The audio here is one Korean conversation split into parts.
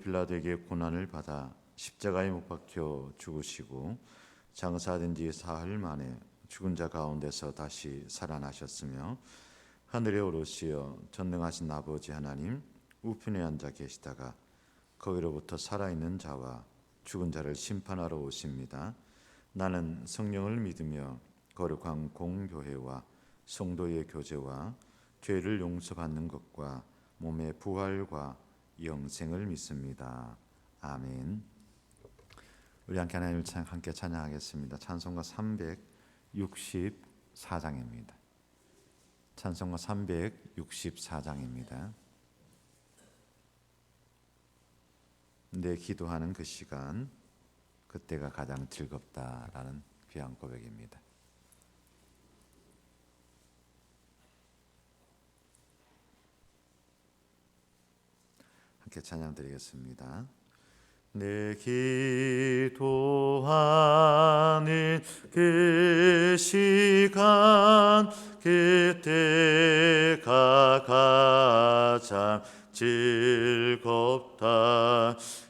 빌라도에게 고난을 받아 십자가에 못 박혀 죽으시고 장사된 지 사흘 만에 죽은 자 가운데서 다시 살아나셨으며 하늘에 오르시어 전능하신 아버지 하나님 우편에 앉아 계시다가 거기로부터 살아있는 자와 죽은 자를 심판하러 오십니다. 나는 성령을 믿으며 거룩한 공교회와 성도의 교제와 죄를 용서받는 것과 몸의 부활과 영생을 믿습니다. 아멘. 우리 하나님을 함께 찬양하겠습니다. 찬송가 364장입니다. 찬송가 364장입니다. 내 기도하는 그 시간, 그때가 가장 즐겁다라는 귀한 고백입니다. 함께 찬양 드리겠습니다. 내 기도하는 그 시간, 그때가 가장 즐겁다.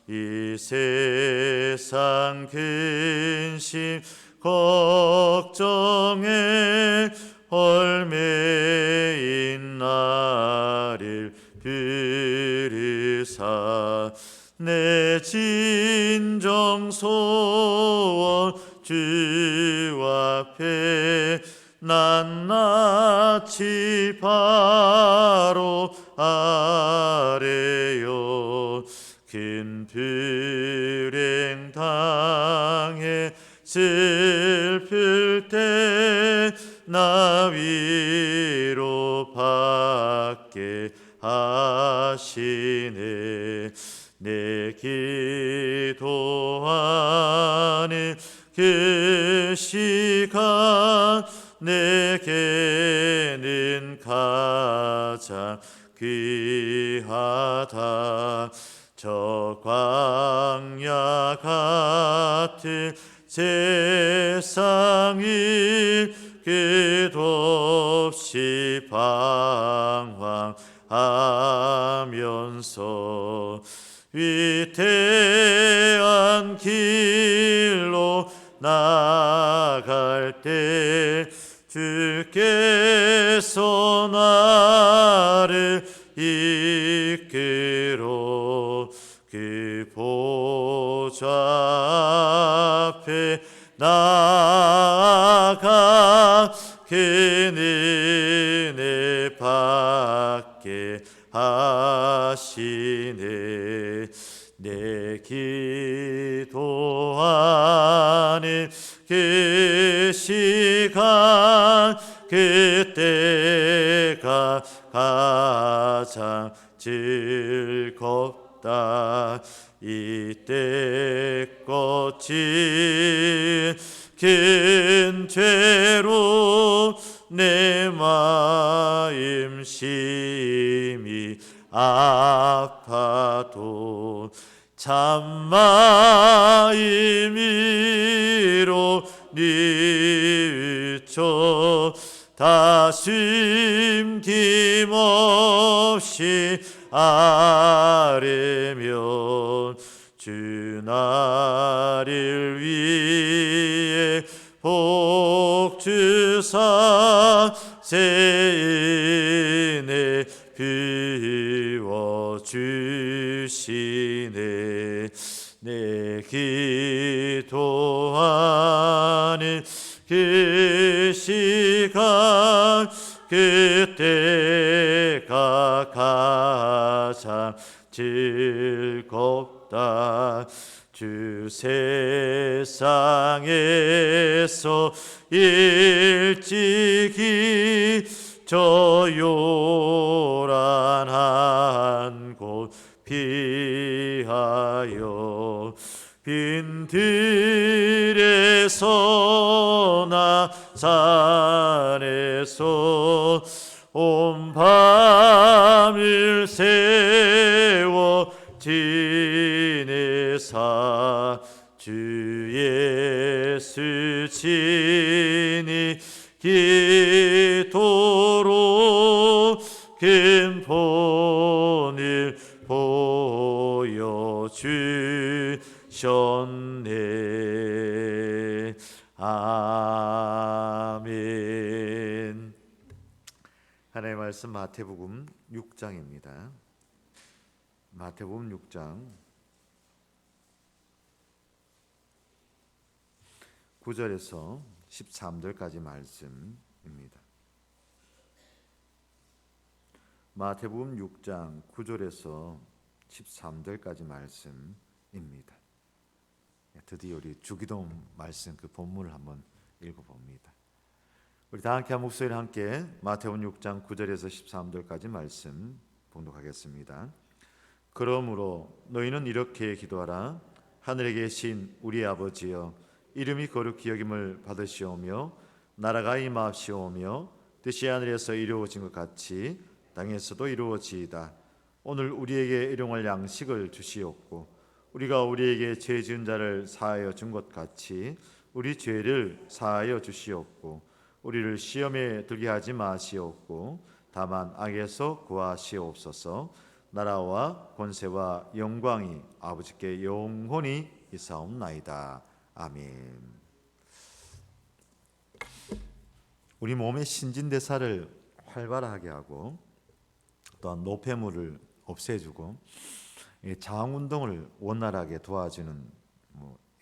이 세상 근심 걱정에 얽매인 나를 부르사 내 진정 소원 주 앞에 낱낱이 바로 아래요. 큰 불행 당해 슬플 때 나 위로 받게 하시네. 내 기도하는 그 시간 내게는 가장 귀하다. 저 광야 같은 세상이 끝없이 방황하면서 위태한 길로 나갈 때 주께서 나를 이끌어 그 보좌 앞에 나아가 그 은혜 받게 하시네. 내 기도하는 그 시간 그때가 가장 즐겁다. 이때 꽂힌 큰 죄로 내 마음 심히 아파도 참마음으로 뉘우쳐 다심 김없이 아뢰면 주 나를 위해 복 주사 새 은혜 부어 주시네. 내 기도하는 그 시간 그때가 가장 즐겁다. 주 세상에서 일찍이 저 요란한 곳 피하여 빈 들에서나 산에서 온 밤을 세워 지내사 주 예수 친히 기도로 큰 본을 보여 주셨네. 아멘. 하나님의 말씀 마태복음 6장입니다. 마태복음 6장 9절에서 13절까지 말씀입니다. 마태복음 6장 9절에서 13절까지 말씀입니다. 드디어 우리 주기도 말씀 그 본문을 한번 읽어봅니다. 우리 다 함께 한 목소리를 함께 마태복음 6장 9절에서 13절까지 말씀 봉독하겠습니다. 그러므로 너희는 이렇게 기도하라. 하늘에 계신 우리 아버지여, 이름이 거룩히 여김을 받으시오며 나라가 임하시오며 뜻이 하늘에서 이루어진 것 같이 땅에서도 이루어지이다. 오늘 우리에게 일용할 양식을 주시옵고 우리가 우리에게 죄 지은 자를 사하여 준 것 같이 우리 죄를 사하여 주시옵고 우리를 시험에 들게 하지 마시옵고 다만 악에서 구하시옵소서. 나라와 권세와 영광이 아버지께 영원히 있사옵나이다. 아멘. 우리 몸의 신진대사를 활발하게 하고 또한 노폐물을 없애주고 자항운동을 원활하게 도와주는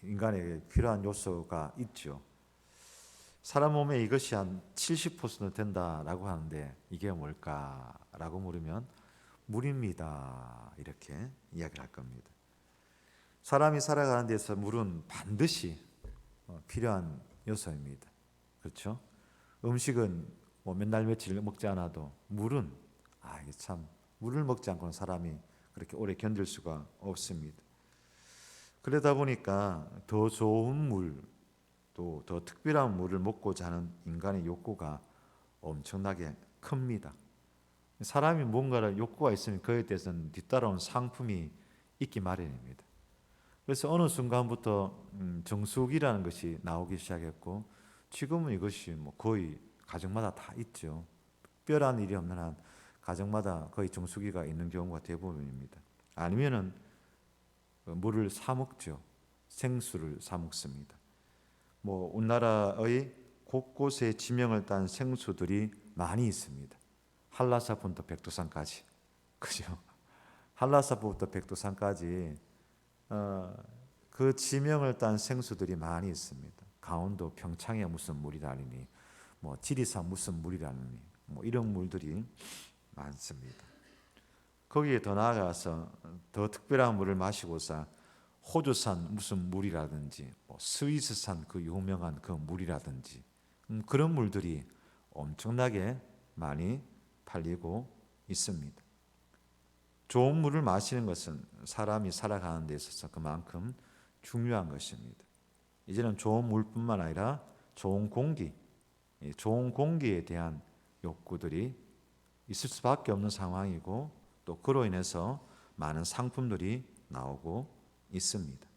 인간에게 필요한 요소가 있죠. 사람 몸에 이것이 한 70% 된다라고 하는데 이게 뭘까라고 물으면 물입니다. 이렇게 이야기를 할 겁니다. 사람이 살아가는 데서 물은 반드시 필요한 요소입니다. 그렇죠? 음식은 몇 날 며칠 먹지 않아도 물은 이게 참 물을 먹지 않고는 사람이 그렇게 오래 견딜 수가 없습니다. 그러다 보니까 더 좋은 물, 또 더 특별한 물을 먹고자 하는 인간의 욕구가 엄청나게 큽니다. 사람이 뭔가를 욕구가 있으면 그에 대해서는 뒤따라온 상품이 있기 마련입니다. 그래서 어느 순간부터 정수기라는 것이 나오기 시작했고 지금은 이것이 거의 가정마다 다 있죠. 특별한 일이 없는 한 가정마다 거의 정수기가 있는 경우가 대부분입니다. 아니면은 물을 사 먹죠. 생수를 사 먹습니다. 우리나라의 곳곳에 지명을 딴 생수들이 많이 있습니다. 한라산부터 백두산까지, 그죠? 한라산부터 백두산까지 그 지명을 딴 생수들이 많이 있습니다. 강원도 평창에 무슨 물이라느니, 지리산 무슨 물이라느니, 이런 물들이 많습니다. 거기에 더 나아가서 더 특별한 물을 마시고서 호주산 무슨 물이라든지 스위스산 그 유명한 그 물이라든지 그런 물들이 엄청나게 많이 팔리고 있습니다. 좋은 물을 마시는 것은 사람이 살아가는 데 있어서 그만큼 중요한 것입니다. 이제는 좋은 물뿐만 아니라 좋은 공기, 좋은 공기에 대한 욕구들이 있을 수밖에 없는 상황이고 또 그로 인해서 많은 상품들이 나오고 있습니다.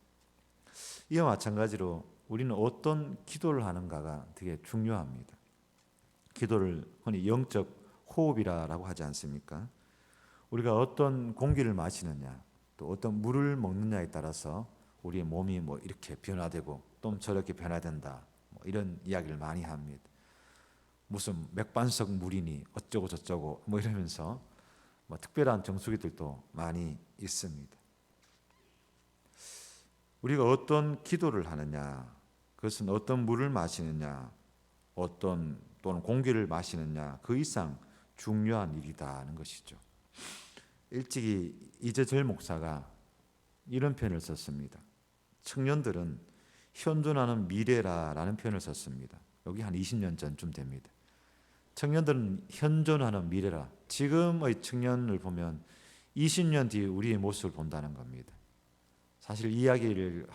이와 마찬가지로 우리는 어떤 기도를 하는가가 되게 중요합니다. 기도를 흔히 영적 호흡이라고 하지 않습니까? 우리가 어떤 공기를 마시느냐 또 어떤 물을 먹느냐에 따라서 우리의 몸이 이렇게 변화되고 또 저렇게 변화된다 이런 이야기를 많이 합니다. 무슨 맥반석 물이니 어쩌고 저쩌고 이러면서 특별한 정수기들도 많이 있습니다. 우리가 어떤 기도를 하느냐, 그것은 어떤 물을 마시느냐, 또는 공기를 마시느냐 그 이상 중요한 일이다는 것이죠. 일찍이 이재철 목사가 이런 표현을 썼습니다. 청년들은 현존하는 미래라는 표현을 썼습니다. 여기 한 20년 전쯤 됩니다. 청년들은 현존하는 미래라. 지금의 청년을 보면 20년 뒤에 우리의 모습을 본다는 겁니다. 사실 이야기를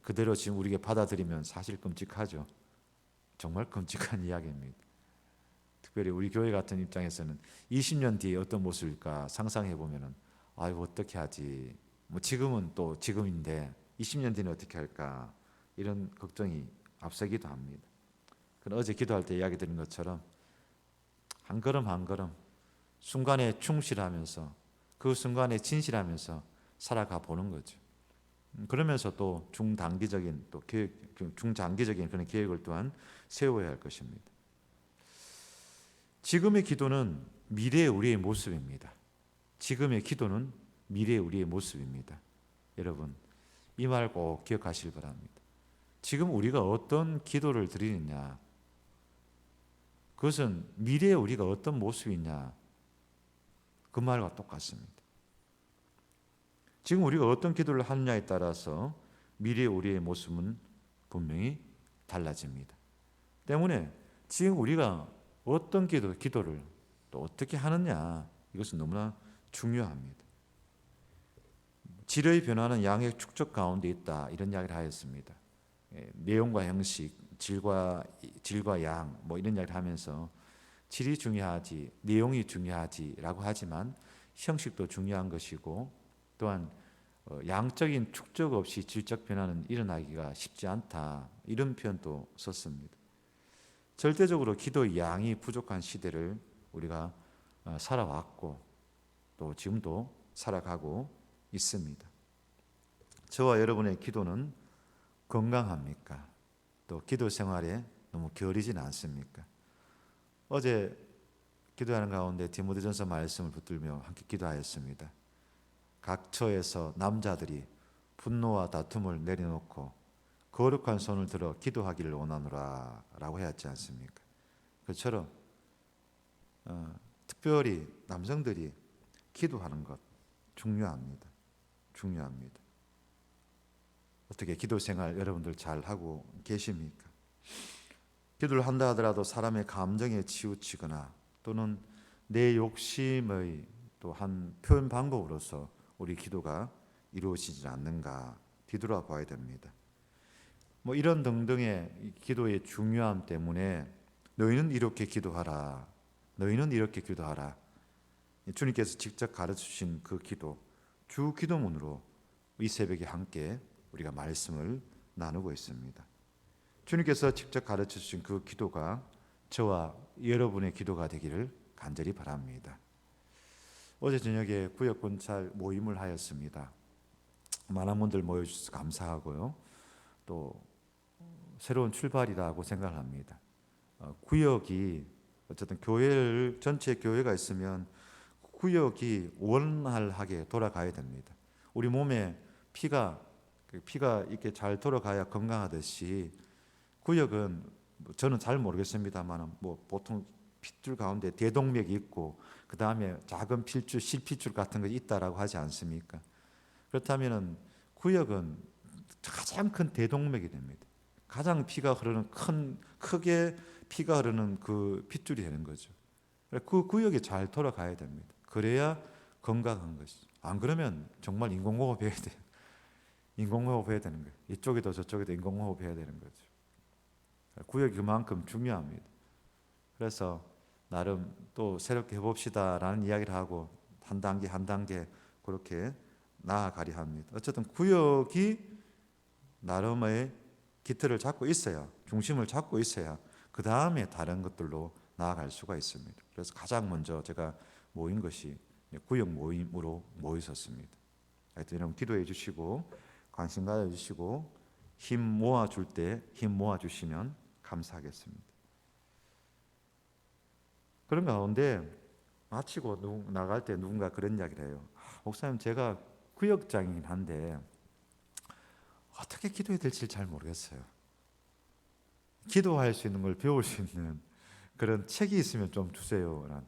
그대로 지금 우리에게 받아들이면 사실 끔찍하죠. 정말 끔찍한 이야기입니다. 특별히 우리 교회 같은 입장에서는 20년 뒤에 어떤 모습일까 상상해 보면은 어떻게 하지? 지금은 또 지금인데 20년 뒤는 어떻게 할까? 이런 걱정이 앞서기도 합니다. 그럼 어제 기도할 때 이야기 드린 것처럼 한 걸음 한 걸음 순간에 충실하면서 그 순간에 진실하면서 살아가 보는 거죠. 그러면서 또 중단기적인 또 계획, 중장기적인 그런 계획을 또한 세워야 할 것입니다. 지금의 기도는 미래의 우리의 모습입니다. 지금의 기도는 미래의 우리의 모습입니다. 여러분, 이 말 꼭 기억하시길 바랍니다. 지금 우리가 어떤 기도를 드리느냐, 그것은 미래의 우리가 어떤 모습이냐, 그 말과 똑같습니다. 지금 우리가 어떤 기도를 하느냐에 따라서 미래의 우리의 모습은 분명히 달라집니다. 때문에 지금 우리가 어떤 기도를 또 어떻게 하느냐, 이것은 너무나 중요합니다. 질의 변화는 양의 축적 가운데 있다, 이런 이야기를 하였습니다. 내용과 형식, 질과 양, 뭐 이런 이야기를 하면서 질이 중요하지, 내용이 중요하지라고 하지만 형식도 중요한 것이고, 또한 양적인 축적 없이 질적 변화는 일어나기가 쉽지 않다, 이런 표현도 썼습니다. 절대적으로 기도의 양이 부족한 시대를 우리가 살아왔고 또 지금도 살아가고 있습니다. 저와 여러분의 기도는 건강합니까? 또 기도 생활에 너무 게으르지는 않습니까? 어제 기도하는 가운데 디모데전서 말씀을 붙들며 함께 기도하였습니다. 각 처에서 남자들이 분노와 다툼을 내려놓고 거룩한 손을 들어 기도하기를 원하노라 라고 하였지 않습니까? 그처럼 특별히 남성들이 기도하는 것 중요합니다. 중요합니다. 어떻게 기도 생활 여러분들 잘 하고 계십니까? 기도를 한다 하더라도 사람의 감정에 치우치거나 또는 내 욕심의 또 한 표현 방법으로서 우리 기도가 이루어지지 않는가 뒤돌아봐야 됩니다. 뭐 이런 등등의 기도의 중요함 때문에 너희는 이렇게 기도하라, 너희는 이렇게 기도하라, 주님께서 직접 가르치신 그 기도, 주 기도문으로 이 새벽에 함께 우리가 말씀을 나누고 있습니다. 주님께서 직접 가르치신 그 기도가 저와 여러분의 기도가 되기를 간절히 바랍니다. 어제 저녁에 구역 권찰 모임을 하였습니다. 많은 분들 모여주셔서 감사하고요. 또 새로운 출발이라고 생각을 합니다. 구역이 어쨌든 교회를 전체 교회가 있으면 구역이 원활하게 돌아가야 됩니다. 우리 몸에 피가 이렇게 잘 돌아가야 건강하듯이 구역은 저는 잘 모르겠습니다만 뭐 보통 핏줄 가운데 대동맥이 있고 그 다음에 작은 필줄, 실핏줄 같은 것이 있다라고 하지 않습니까? 그렇다면은 구역은 가장 큰 대동맥이 됩니다. 가장 피가 흐르는 크게 피가 흐르는 그 핏줄이 되는 거죠. 그 구역이 잘 돌아가야 됩니다. 그래야 건강한 것이죠. 안 그러면 정말 인공호흡 해야 돼요. 인공호흡 해야 되는 거예요. 이쪽에도 저쪽에도 인공호흡 해야 되는 거죠. 구역이 그만큼 중요합니다. 그래서 나름 또 새롭게 해봅시다라는 이야기를 하고 한 단계 한 단계 그렇게 나아가려 합니다. 어쨌든 구역이 나름의 기틀을 잡고 있어야, 중심을 잡고 있어야 그 다음에 다른 것들로 나아갈 수가 있습니다. 그래서 가장 먼저 제가 모인 것이 구역 모임으로 모였었습니다. 하여튼 여러분 기도해 주시고 관심 가져 주시고 힘 모아줄 때 힘 모아주시면 감사하겠습니다. 그런 가운데 마치고 나갈 때 누군가 그런 이야기를 해요. 목사님, 제가 구역장이긴 한데 어떻게 기도해야 될지 잘 모르겠어요. 기도할 수 있는 걸 배울 수 있는 그런 책이 있으면 좀 주세요.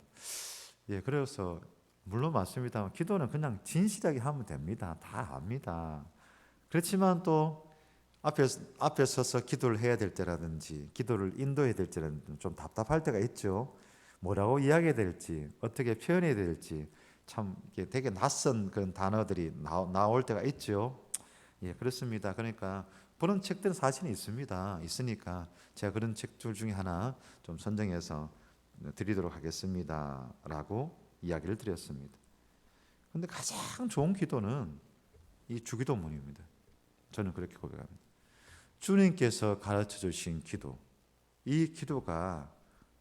예, 그래서 물론 맞습니다. 기도는 그냥 진실하게 하면 됩니다. 다 압니다. 그렇지만 또 앞에 서서 기도를 해야 될 때라든지 기도를 인도해야 될 때라든지 좀 답답할 때가 있죠. 뭐라고 이야기해야 될지 어떻게 표현해야 될지 참 되게 낯선 그런 단어들이 나올 때가 있죠. 예, 그렇습니다. 그러니까 그런 책들은 사실은 있으니까 제가 그런 책들 중에 하나 좀 선정해서 드리도록 하겠습니다라고 이야기를 드렸습니다. 그런데 가장 좋은 기도는 이 주기도문입니다. 저는 그렇게 고백합니다. 주님께서 가르쳐 주신 기도, 이 기도가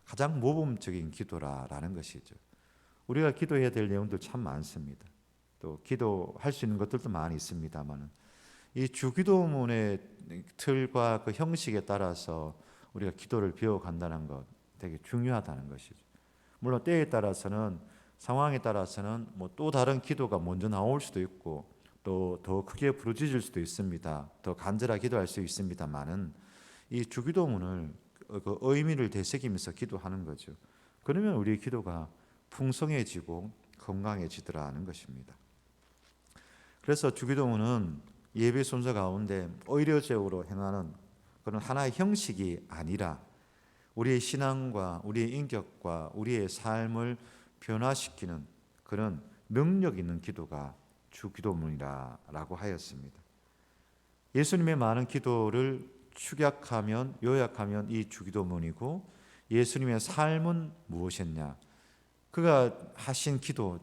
가장 모범적인 기도라는 것이죠. 우리가 기도해야 될 내용들 참 많습니다. 또 기도할 수 있는 것들도 많이 있습니다만 이 주기도문의 틀과 그 형식에 따라서 우리가 기도를 배워간다는 것 되게 중요하다는 것이죠. 물론 때에 따라서는, 상황에 따라서는 뭐 또 다른 기도가 먼저 나올 수도 있고 또 더 크게 부르짖을 수도 있습니다. 더 간절하게 기도할 수 있습니다만은 이 주기도문을 그 의미를 되새기면서 기도하는 거죠. 그러면 우리의 기도가 풍성해지고 건강해지더라는 것입니다. 그래서 주기도문은 예배 순서 가운데 의례적으로 행하는 그런 하나의 형식이 아니라 우리의 신앙과 우리의 인격과 우리의 삶을 변화시키는 그런 능력 있는 기도가 주기도문이라고 하였습니다. 예수님의 많은 기도를 축약하면 요약하면 이 주기도문이고, 예수님의 삶은 무엇이었냐? 그가 하신 기도,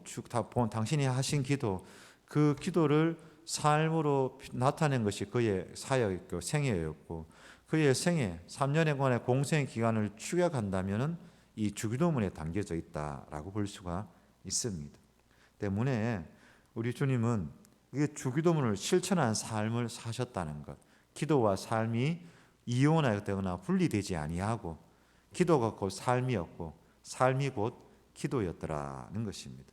당신이 하신 기도, 그 기도를 삶으로 나타낸 것이 그의 사역이었고 생애였고, 그의 생애 3년간의 공생 기간을 축약한다면 이 주기도문에 담겨져 있다라고 볼 수가 있습니다. 때문에 우리 주님은 이 주기도문을 실천한 삶을 사셨다는 것, 기도와 삶이 이혼하거나 분리되지 아니하고 기도가 곧 삶이었고 삶이 곧 기도였더라는 것입니다.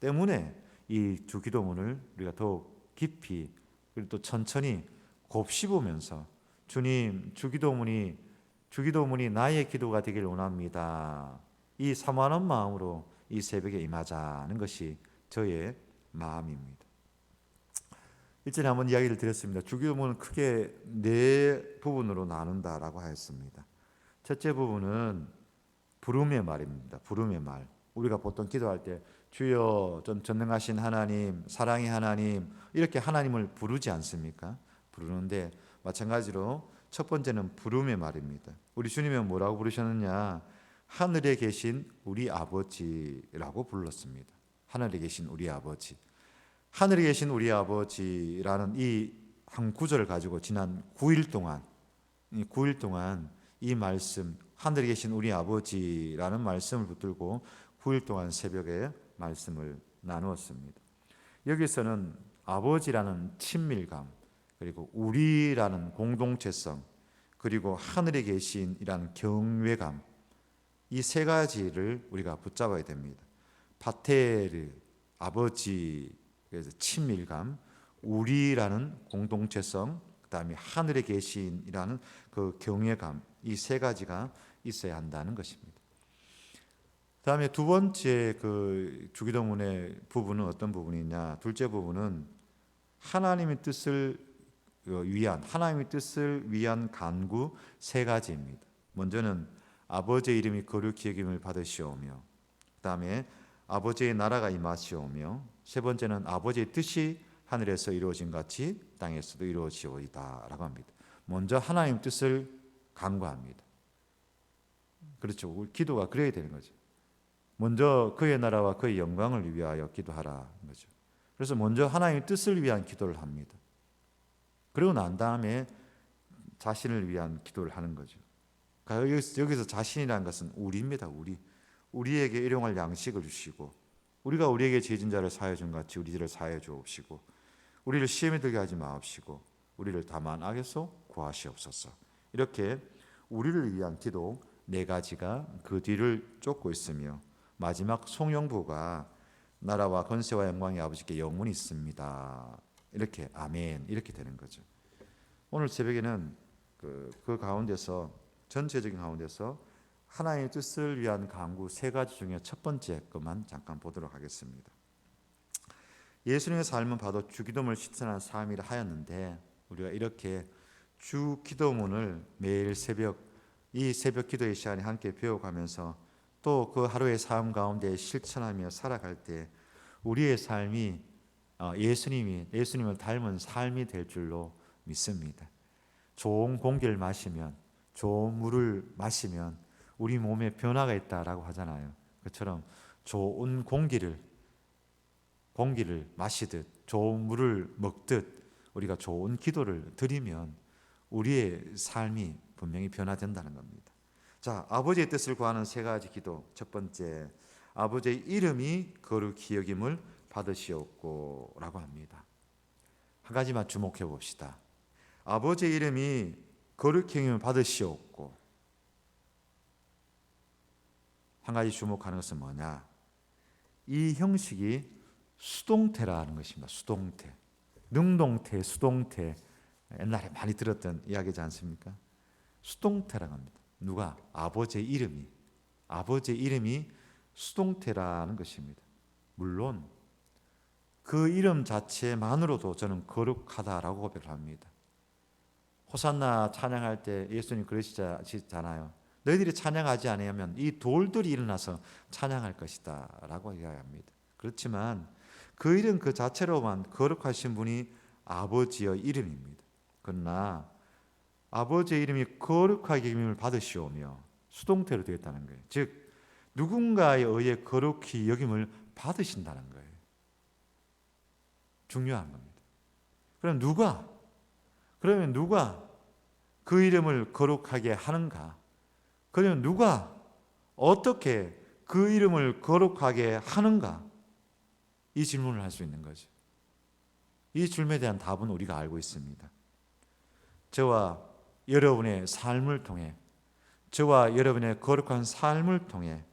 때문에 이 주기도문을 우리가 더욱 깊이 그리고 또 천천히 곱씹으면서 주님, 주기도문이 나의 기도가 되길 원합니다. 이 사모하는 마음으로 이 새벽에 임하자는 것이 저의 마음입니다. 일전에 한번 이야기를 드렸습니다. 주기도문은 크게 네 부분으로 나눈다라고 하였습니다. 첫째 부분은 부름의 말입니다. 부름의 말. 우리가 보통 기도할 때 주여, 좀 전능하신 하나님, 사랑의 하나님, 이렇게 하나님을 부르지 않습니까? 부르는데 마찬가지로 첫 번째는 부름의 말입니다. 우리 주님은 뭐라고 부르셨느냐? 하늘에 계신 우리 아버지라고 불렀습니다. 하늘에 계신 우리 아버지. 하늘에 계신 우리 아버지라는 이 한 구절을 가지고 지난 9일 동안 이 말씀, 하늘에 계신 우리 아버지라는 말씀을 붙들고 9일 동안 새벽에 말씀을 나누었습니다. 여기서는 아버지라는 친밀감, 그리고 우리라는 공동체성, 그리고 하늘에 계신이라는 경외감, 이 세 가지를 우리가 붙잡아야 됩니다. 파테르, 아버지, 그래서 친밀감, 우리라는 공동체성, 그다음에 하늘에 계신이라는 그 경외감, 이 세 가지가 있어야 한다는 것입니다. 그다음에 두 번째 그 주기도문의 부분은 어떤 부분이냐? 둘째 부분은 하나님의 뜻을 위한 간구 세 가지입니다. 먼저는 아버지의 이름이 거룩히 여김을 받으시오며, 그다음에 아버지의 나라가 임하시오며, 세 번째는 아버지의 뜻이 하늘에서 이루어진 같이 땅에서도 이루어지오이다라고 합니다. 먼저 하나님 뜻을 간구합니다. 그렇죠. 우리 기도가 그래야 되는 거죠. 먼저 그의 나라와 그의 영광을 위하여 기도하라는 거죠. 그래서 먼저 하나님의 뜻을 위한 기도를 합니다. 그리고 난 다음에 자신을 위한 기도를 하는 거죠. 그러니까 여기서 자신이라는 것은 우리입니다. 우리에게 일용할 양식을 주시고, 우리가 우리에게 죄진 자를 사하여 준 같이 우리 죄를 사하여 주옵시고, 우리를 시험에 들게 하지 마옵시고, 우리를 다만 악에서 구하시옵소서. 이렇게 우리를 위한 기도 네 가지가 그 뒤를 쫓고 있으며, 마지막 송영부가 나라와 권세와 영광이 아버지께 영원히 있습니다. 이렇게 아멘, 이렇게 되는 거죠. 오늘 새벽에는 그 가운데서, 전체적인 가운데서 하나님의 뜻을 위한 간구 세 가지 중에 첫 번째 것만 잠깐 보도록 하겠습니다. 예수님의 삶은 봐도 주기도문을 실천한 삶이라 하였는데, 우리가 이렇게 주기도문을 매일 새벽, 이 새벽 기도의 시간에 함께 배워가면서 또 그 하루의 삶 가운데 실천하며 살아갈 때 우리의 삶이 예수님을 닮은 삶이 될 줄로 믿습니다. 좋은 공기를 마시면, 좋은 물을 마시면 우리 몸에 변화가 있다라고 하잖아요. 그처럼 좋은 공기를 마시듯, 좋은 물을 먹듯 우리가 좋은 기도를 드리면 우리의 삶이 분명히 변화된다는 겁니다. 자, 아버지의 뜻을 구하는 세 가지 기도. 첫 번째, 아버지의 이름이 거룩히 여김을 받으시옵고라고 합니다. 한 가지만 주목해 봅시다. 아버지의 이름이 거룩히 여김을 받으시옵고, 한 가지 주목하는 것은 뭐냐? 이 형식이 수동태라는 것입니다. 수동태. 능동태, 수동태. 옛날에 많이 들었던 이야기지 않습니까? 수동태라고 합니다. 누가? 아버지의 이름이. 아버지의 이름이 수동태라는 것입니다. 물론 그 이름 자체만으로도 저는 거룩하다라고 고백을 합니다. 호산나 찬양할 때 예수님 그러시잖아요. 너희들이 찬양하지 않으면 이 돌들이 일어나서 찬양할 것이다 라고 이야기합니다. 그렇지만 그 이름 그 자체로만 거룩하신 분이 아버지의 이름입니다. 그러나 아버지의 이름이 거룩하게 여김을 받으시오며 수동태로 되어 있다는 거예요. 즉 누군가에 의해 거룩히 여김을 받으신다는 거예요. 중요한 겁니다. 그러면 누가 그 이름을 거룩하게 하는가? 그러면 누가 어떻게 그 이름을 거룩하게 하는가? 이 질문을 할 수 있는 거죠. 이 질문에 대한 답은 우리가 알고 있습니다. 저와 여러분의 삶을 통해, 저와 여러분의 거룩한 삶을 통해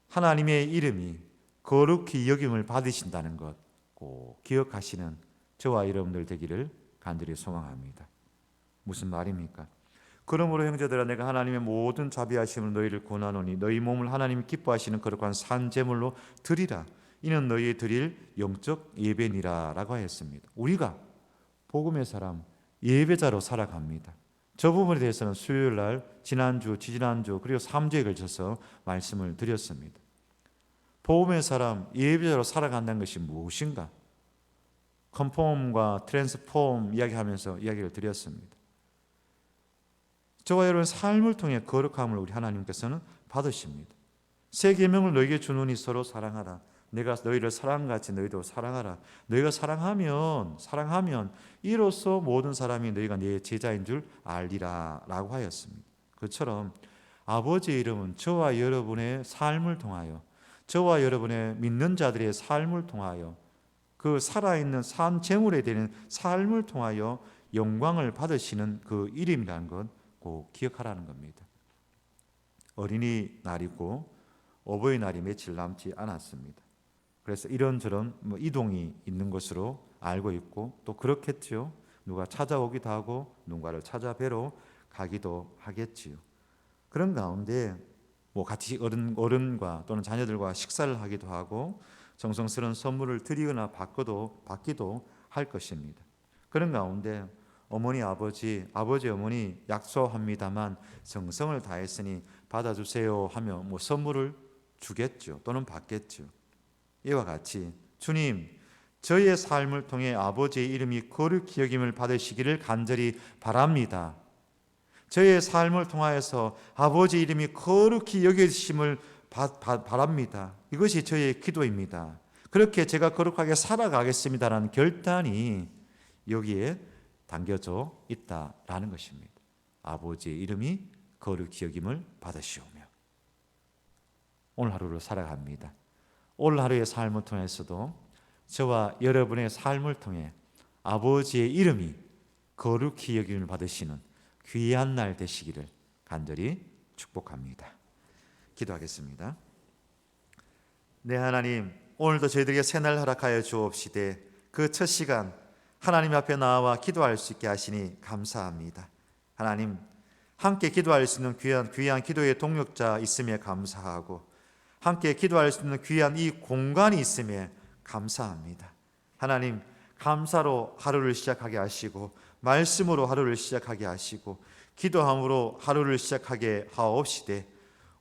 하나님의 이름이 거룩히 여김을 받으신다는 것 꼭 기억하시는 저와 여러분들 되기를 간절히 소망합니다. 무슨 말입니까? 그러므로 형제들아 내가 하나님의 모든 자비하심을 너희를 권하노니 너희 몸을 하나님이 기뻐하시는 거룩한 산 제물로 드리라. 이는 너희의 드릴 영적 예배니라 라고 하였습니다. 우리가 복음의 사람, 예배자로 살아갑니다. 저 부분에 대해서는 수요일 날, 지난주, 지지난주 그리고 3주에 걸쳐서 말씀을 드렸습니다. 복음의 사람, 예배자로 살아간다는 것이 무엇인가? 컨폼과 트랜스폼 이야기하면서 이야기를 드렸습니다. 저와 여러분 삶을 통해 거룩함을 우리 하나님께서는 받으십니다. 새 계명을 너희에게 주노니 서로 사랑하라. 내가 너희를 사랑같이 너희도 사랑하라. 너희가 사랑하면 이로써 모든 사람이 너희가 내 제자인 줄 알리라 라고 하였습니다. 그처럼 아버지의 이름은 저와 여러분의 삶을 통하여, 저와 여러분의 믿는 자들의 삶을 통하여, 그 살아있는 산 제물에 되는 삶을 통하여 영광을 받으시는 그 이름이라는 것 꼭 기억하라는 겁니다. 어린이날이고 어버이날이 며칠 남지 않았습니다. 그래서 이런저런 이동이 있는 것으로 알고 있고 또 그렇겠죠. 누가 찾아오기도 하고 누군가를 찾아뵈러 가기도 하겠지요. 그런 가운데 같이 어른과 또는 자녀들과 식사를 하기도 하고 정성스러운 선물을 드리거나 받기도 할 것입니다. 그런 가운데 어머니 어머니 약속합니다만 정성을 다했으니 받아주세요 하며 선물을 주겠죠. 또는 받겠죠. 이와 같이 주님, 저의 삶을 통해 아버지의 이름이 거룩히 여김을 받으시기를 간절히 바랍니다. 저의 삶을 통하여서 아버지의 이름이 거룩히 여기심을 바랍니다. 이것이 저의 기도입니다. 그렇게 제가 거룩하게 살아가겠습니다라는 결단이 여기에 담겨져 있다라는 것입니다. 아버지의 이름이 거룩히 여김을 받으시오며 오늘 하루를 살아갑니다. 오늘 하루의 삶을 통해서도 저와 여러분의 삶을 통해 아버지의 이름이 거룩히 여김을 받으시는 귀한 날 되시기를 간절히 축복합니다. 기도하겠습니다. 네, 하나님, 오늘도 저희들에게 새날 허락하여 주옵시되 그 첫 시간 하나님 앞에 나와 기도할 수 있게 하시니 감사합니다. 하나님, 함께 기도할 수 있는 귀한 기도의 동력자 있음에 감사하고 함께 기도할 수 있는 귀한 이 공간이 있음에 감사합니다. 하나님, 감사로 하루를 시작하게 하시고 말씀으로 하루를 시작하게 하시고 기도함으로 하루를 시작하게 하옵시되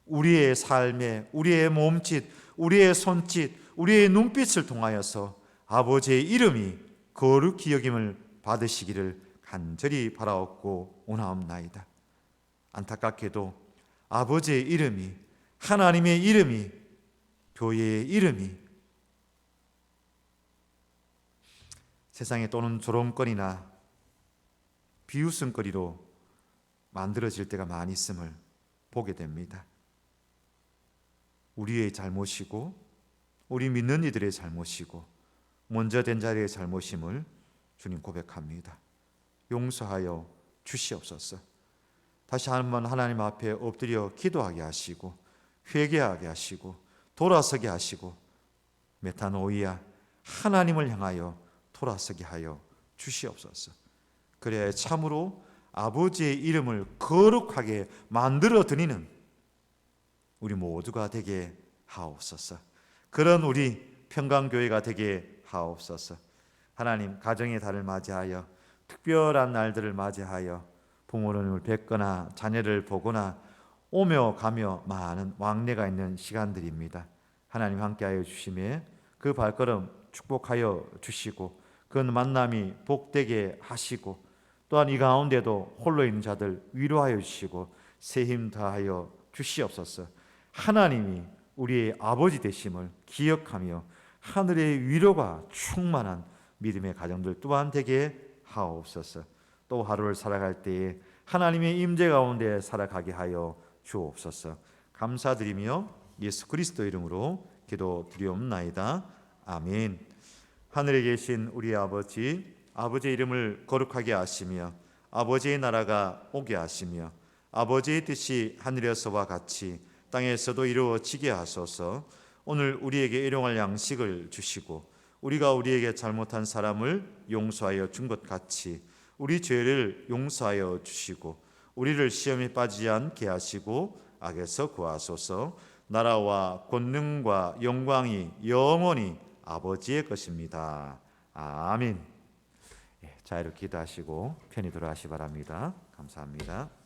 우리의 삶에 우리의 몸짓, 우리의 손짓, 우리의 눈빛을 통하여서 아버지의 이름이 거룩히 여김을 받으시기를 간절히 바라옵고 원하옵나이다. 안타깝게도 아버지의 이름이, 하나님의 이름이, 교회의 이름이 세상에 또는 조롱거리나 비웃음거리로 만들어질 때가 많이 있음을 보게 됩니다. 우리의 잘못이고 우리 믿는 이들의 잘못이고 먼저 된 자리의 잘못임을 주님 고백합니다. 용서하여 주시옵소서. 다시 한번 하나님 앞에 엎드려 기도하게 하시고 회개하게 하시고 돌아서게 하시고 메타노이아 하나님을 향하여 돌아서게 하여 주시옵소서. 그래야 참으로 아버지의 이름을 거룩하게 만들어 드리는 우리 모두가 되게 하옵소서. 그런 우리 평강교회가 되게 하옵소서. 하나님, 가정의 달을 맞이하여 특별한 날들을 맞이하여 부모님을 뵙거나 자녀를 보거나 오며 가며 많은 왕래가 있는 시간들입니다. 하나님 함께하여 주시매 그 발걸음 축복하여 주시고 그 만남이 복되게 하시고 또한 이 가운데도 홀로 있는 자들 위로하여 주시고 새 힘 다하여 주시옵소서. 하나님이 우리의 아버지 되심을 기억하며 하늘의 위로가 충만한 믿음의 가정들 또한 되게 하옵소서. 또 하루를 살아갈 때에 하나님의 임재 가운데 살아가게 하여 주옵소서. 감사드리며 예수 그리스도 이름으로 기도드리옵나이다. 아멘. 하늘에 계신 우리 아버지, 아버지의 이름을 거룩하게 하시며 아버지의 나라가 오게 하시며 아버지의 뜻이 하늘에서와 같이 땅에서도 이루어지게 하소서. 오늘 우리에게 일용할 양식을 주시고 우리가 우리에게 잘못한 사람을 용서하여 준 것 같이 우리 죄를 용서하여 주시고 우리를 시험에 빠지지 않게 하시고 악에서 구하소서. 나라와 권능과 영광이 영원히 아버지의 것입니다. 아멘. 자, 이렇게 기도하시고 편히 들어가시 바랍니다. 감사합니다.